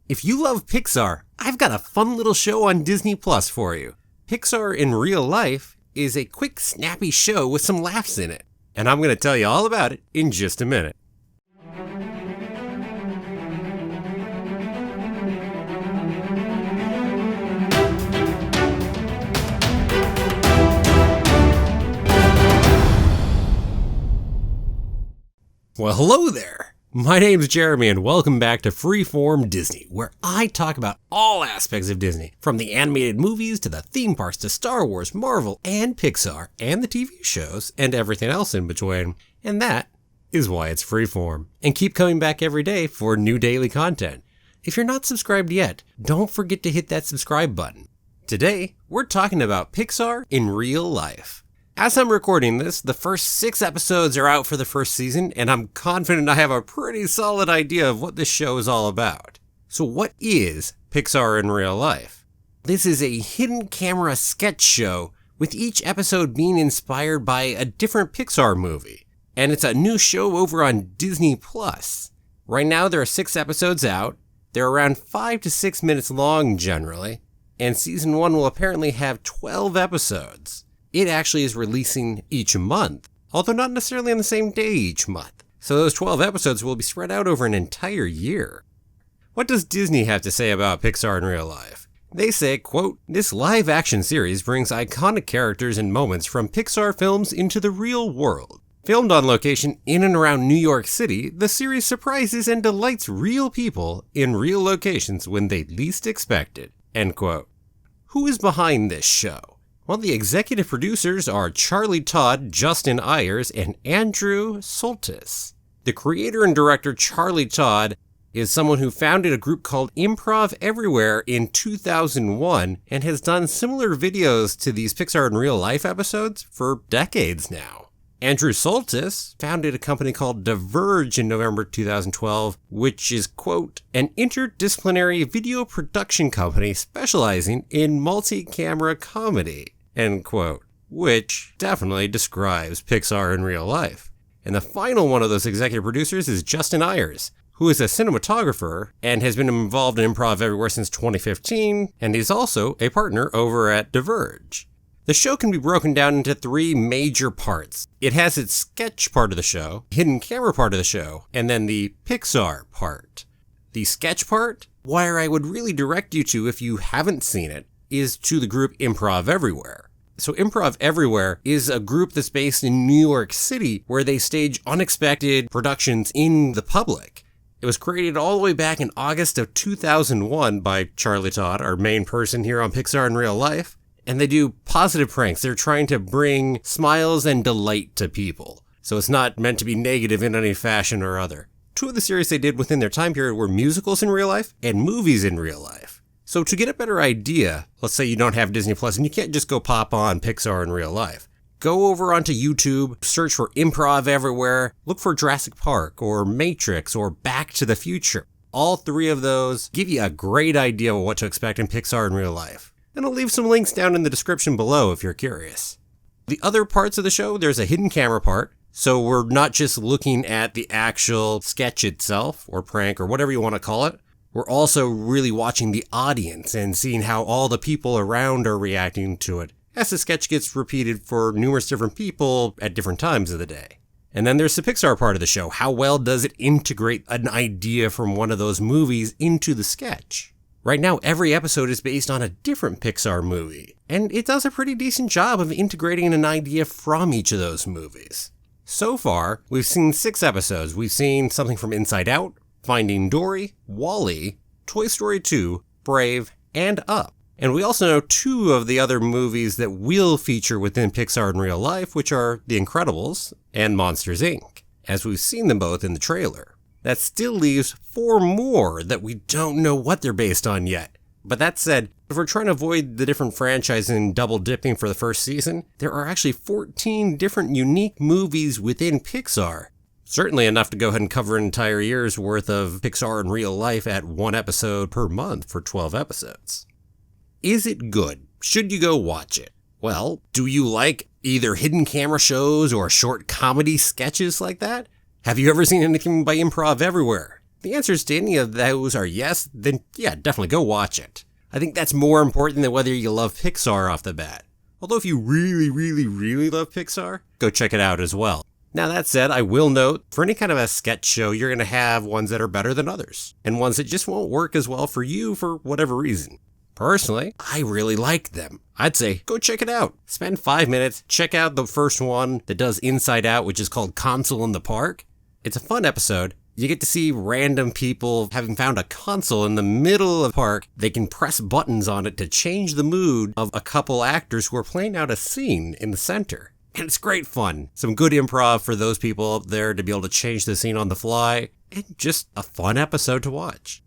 If you love Pixar, I've got a fun little show on Disney Plus for you. Pixar in Real Life is a quick, snappy show with some laughs in it. And I'm going to tell you all about it in just a minute. Well, hello there. My name's Jeremy and welcome back to Freeform Disney, where I talk about all aspects of Disney, from the animated movies to the theme parks to Star Wars, Marvel, and Pixar, and the TV shows, and everything else in between. And that is why it's Freeform. And keep coming back every day for new daily content. If you're not subscribed yet, don't forget to hit that subscribe button. Today, we're talking about Pixar in Real Life. As I'm recording this, the first 6 episodes are out for the first season, and I'm confident I have a pretty solid idea of what this show is all about. So what is Pixar in Real Life? This is a hidden camera sketch show, with each episode being inspired by a different Pixar movie. And it's a new show over on Disney Plus. Right now there are 6 episodes out. They're around 5 to 6 minutes long generally, and season 1 will apparently have 12 episodes. It actually is releasing each month, although not necessarily on the same day each month. So those 12 episodes will be spread out over an entire year. What does Disney have to say about Pixar in Real Life? They say, quote, "This live-action series brings iconic characters and moments from Pixar films into the real world. Filmed on location in and around New York City, the series surprises and delights real people in real locations when they least expect it." End quote. Who is behind this show? Well, the executive producers are Charlie Todd, Justin Ayers, and Andrew Soltis. The creator and director Charlie Todd is someone who founded a group called Improv Everywhere in 2001 and has done similar videos to these Pixar in Real Life episodes for decades now. Andrew Soltis founded a company called Diverge in November 2012, which is, quote, "an interdisciplinary video production company specializing in multi-camera comedy," end quote, which definitely describes Pixar in Real Life. And the final one of those executive producers is Justin Ayers, who is a cinematographer and has been involved in Improv Everywhere since 2015, and he's also a partner over at Diverge. The show can be broken down into 3 major parts. It has its sketch part of the show, hidden camera part of the show, and then the Pixar part. The sketch part, where I would really direct you to if you haven't seen it, is to the group Improv Everywhere. So Improv Everywhere is a group that's based in New York City where they stage unexpected productions in the public. It was created all the way back in August of 2001 by Charlie Todd, our main person here on Pixar in Real Life. And they do positive pranks. They're trying to bring smiles and delight to people. So it's not meant to be negative in any fashion or other. 2 of the series they did within their time period were musicals in real life and movies in real life. So to get a better idea, let's say you don't have Disney Plus and you can't just go pop on Pixar in Real Life. Go over onto YouTube, search for Improv Everywhere, look for Jurassic Park or Matrix or Back to the Future. All 3 of those give you a great idea of what to expect in Pixar in Real Life. And I'll leave some links down in the description below if you're curious. The other parts of the show, there's a hidden camera part. So we're not just looking at the actual sketch itself, or prank, or whatever you want to call it. We're also really watching the audience and seeing how all the people around are reacting to it, as the sketch gets repeated for numerous different people at different times of the day. And then there's the Pixar part of the show. How well does it integrate an idea from one of those movies into the sketch? Right now, every episode is based on a different Pixar movie, and it does a pretty decent job of integrating an idea from each of those movies. So far, we've seen 6 episodes. We've seen something from Inside Out, Finding Dory, WALL-E, Toy Story 2, Brave, and Up. And we also know 2 of the other movies that will feature within Pixar in Real Life, which are The Incredibles and Monsters, Inc., as we've seen them both in the trailer. That still leaves 4 more that we don't know what they're based on yet. But that said, if we're trying to avoid the different franchises and double dipping for the first season, there are actually 14 different unique movies within Pixar. Certainly enough to go ahead and cover an entire year's worth of Pixar in Real Life at 1 episode per month for 12 episodes. Is it good? Should you go watch it? Well, do you like either hidden camera shows or short comedy sketches like that? Have you ever seen anything by Improv Everywhere? the answers to any of those are yes, then yeah, definitely go watch it. I think that's more important than whether you love Pixar off the bat. Although if you really, really, really love Pixar, go check it out as well. Now that said, I will note, for any kind of a sketch show, you're going to have ones that are better than others, and ones that just won't work as well for you for whatever reason. Personally, I really like them. I'd say, go check it out. Spend 5 minutes, check out the first one that does Inside Out, which is called Console in the Park. It's a fun episode. You get to see random people having found a console in the middle of the park. They can press buttons on it to change the mood of a couple actors who are playing out a scene in the center. And it's great fun. Some good improv for those people up there to be able to change the scene on the fly. And just a fun episode to watch.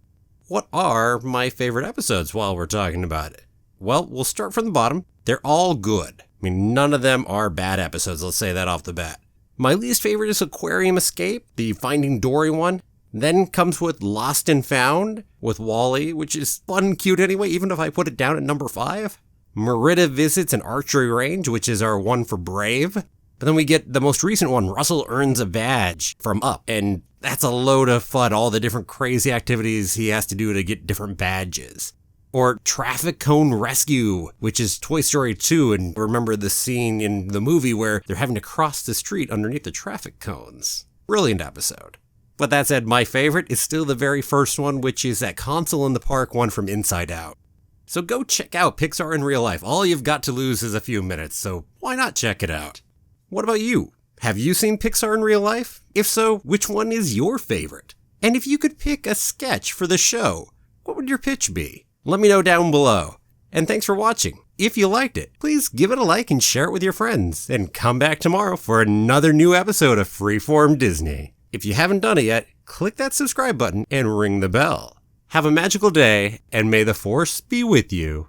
What are my favorite episodes while we're talking about it? Well, we'll start from the bottom. They're all good. I mean, none of them are bad episodes, let's say that off the bat. My least favorite is Aquarium Escape, the Finding Dory one. Then comes with Lost and Found with Wally, which is fun and cute anyway, even if I put it down at number 5. Merida Visits an Archery Range, which is our one for Brave. But then we get the most recent one, Russell Earns a Badge, from Up. And that's a load of fun, all the different crazy activities he has to do to get different badges. Or Traffic Cone Rescue, which is Toy Story 2, and remember the scene in the movie where they're having to cross the street underneath the traffic cones. Brilliant episode. But that said, my favorite is still the very first one, which is that Console in the Park one from Inside Out. So go check out Pixar in real life. All you've got to lose is a few minutes, so why not check it out? What about you? Have you seen Pixar in real life? If so, which one is your favorite? And if you could pick a sketch for the show, what would your pitch be? Let me know down below. And thanks for watching. If you liked it, please give it a like and share it with your friends. And come back tomorrow for another new episode of Freeform Disney. If you haven't done it yet, click that subscribe button and ring the bell. Have a magical day, and may the Force be with you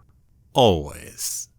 always.